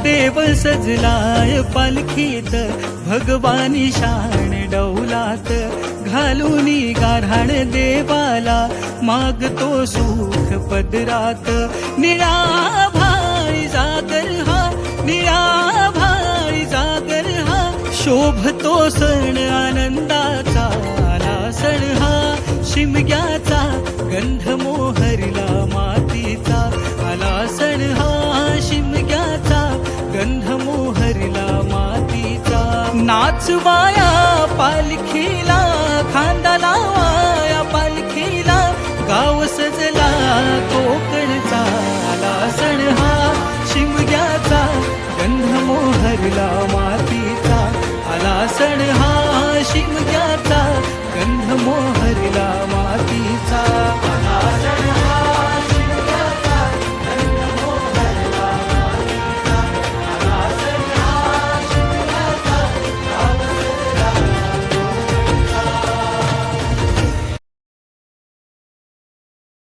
देव सजलाय पालखीत भगवानी शान डौलात घालून गाऱ्हाण देवाला मागतो सुख पदरात निळा भाई जागर हा निळा भाई जागर हा शोभतो सण आनंदाचा आला सण हा शिमग्याचा गंध मोहरला मातीचा आला सण हा शिमग्याचा गंध मोहरला मातीचा नाचवाया पालखीला खांदा लावाया पालखीला गाव सजला कोकणचा आला सण हा शिमग्याचा गंध मोहरला मातीचा आला सण हा शिमग्याचा गंध मोहरला